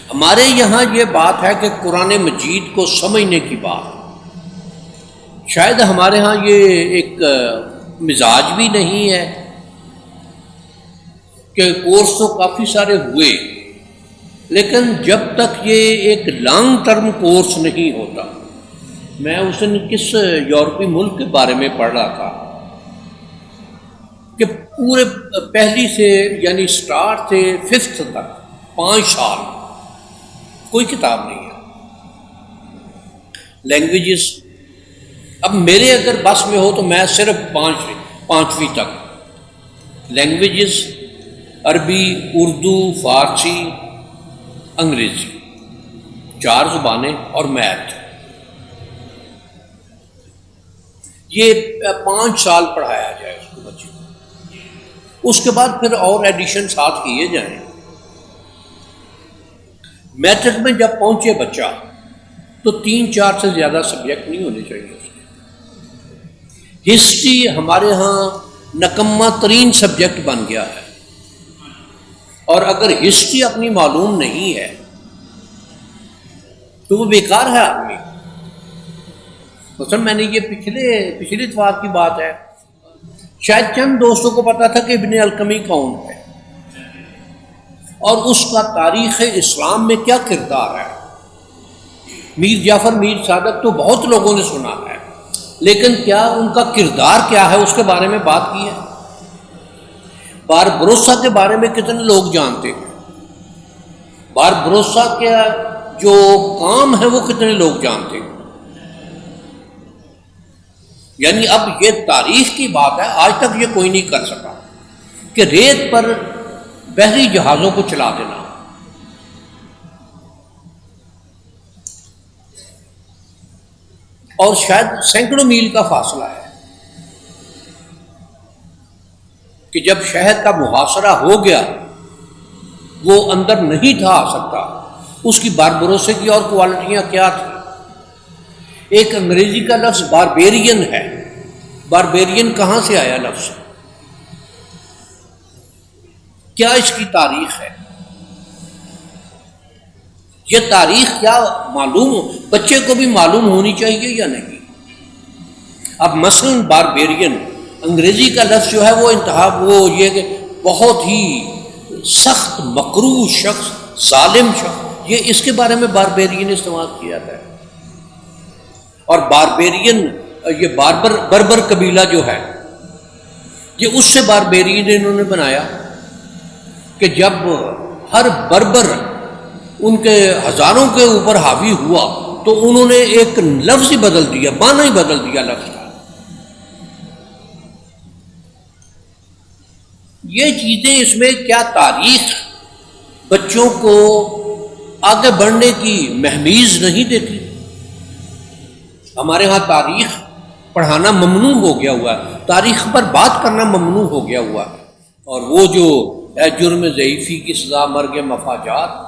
ہمارے یہاں یہ بات ہے کہ قرآن مجید کو سمجھنے کی بات، شاید ہمارے ہاں یہ ایک مزاج بھی نہیں ہے کہ کورس تو کافی سارے ہوئے، لیکن جب تک یہ ایک لانگ ٹرم کورس نہیں ہوتا، میں اس دن کس یورپی ملک کے بارے میں پڑھ رہا تھا کہ پورے پہلی سے یعنی سٹارٹ سے ففتھ تک 5 سال کوئی کتاب نہیں ہے لینگویجز۔ اب میرے اگر بس میں ہو تو میں صرف 5ویں تک لینگویجز، عربی، اردو، فارسی، انگریزی، 4 زبانیں اور میتھ، یہ 5 سال پڑھایا جائے اس کو بچے کو، اس کے بعد پھر اور ایڈیشن ساتھ کیے جائیں۔ میٹرک میں جب پہنچے بچہ تو 3-4 سے زیادہ سبجیکٹ نہیں ہونے چاہیے اس کے۔ ہسٹری ہمارے ہاں نکمہ ترین سبجیکٹ بن گیا ہے، اور اگر ہسٹری اپنی معلوم نہیں ہے تو وہ بیکار ہے آدمی۔ مثلا میں نے یہ پچھلے اتوار کی بات ہے، شاید چند دوستوں کو پتا تھا کہ ابن القمی کون ہے اور اس کا تاریخ اسلام میں کیا کردار ہے۔ میر جعفر میر صادق تو بہت لوگوں نے سنا ہے، لیکن کیا ان کا کردار کیا ہے اس کے بارے میں بات کی ہے؟ باربروسا کے بارے میں کتنے لوگ جانتے ہیں؟ باربروسا کے جو کام ہے وہ کتنے لوگ جانتے ہیں؟ یعنی اب یہ تاریخ کی بات ہے، آج تک یہ کوئی نہیں کر سکا کہ ریت پر بحری جہازوں کو چلا دینا۔ اور شاید سینکڑوں میل کا فاصلہ ہے کہ جب شہر کا محاصرہ ہو گیا وہ اندر نہیں تھا آ سکتا، اس کی باربروسے کی اور کوالٹیاں کیا تھیں؟ ایک انگریزی کا لفظ باربیرین ہے۔ باربیرین کہاں سے آیا لفظ؟ کیا اس کی تاریخ ہے؟ یہ تاریخ کیا معلوم ہو، بچے کو بھی معلوم ہونی چاہیے یا نہیں؟ اب مثلا باربیرین انگریزی کا لفظ جو ہے وہ انتہا وہ یہ کہ بہت ہی سخت مکروہ شخص، ظالم شخص، یہ اس کے بارے میں باربیرین استعمال کیا ہے۔ اور باربیرین یہ بربر قبیلہ جو ہے یہ اس سے باربیرین انہوں نے بنایا کہ جب ہر بربر ان کے ہزاروں کے اوپر حاوی ہوا تو انہوں نے ایک لفظ ہی بدل دیا، معنی ہی بدل دیا لفظ کا۔ یہ چیزیں اس میں کیا تاریخ بچوں کو آگے بڑھنے کی مہمیز نہیں دیتی؟ ہمارے ہاں تاریخ پڑھانا ممنوع ہو گیا ہوا ہے، تاریخ پر بات کرنا ممنوع ہو گیا ہوا ہے، اور وہ جو ہے جرم ضعیفی کی سزا مرگ مفاجات،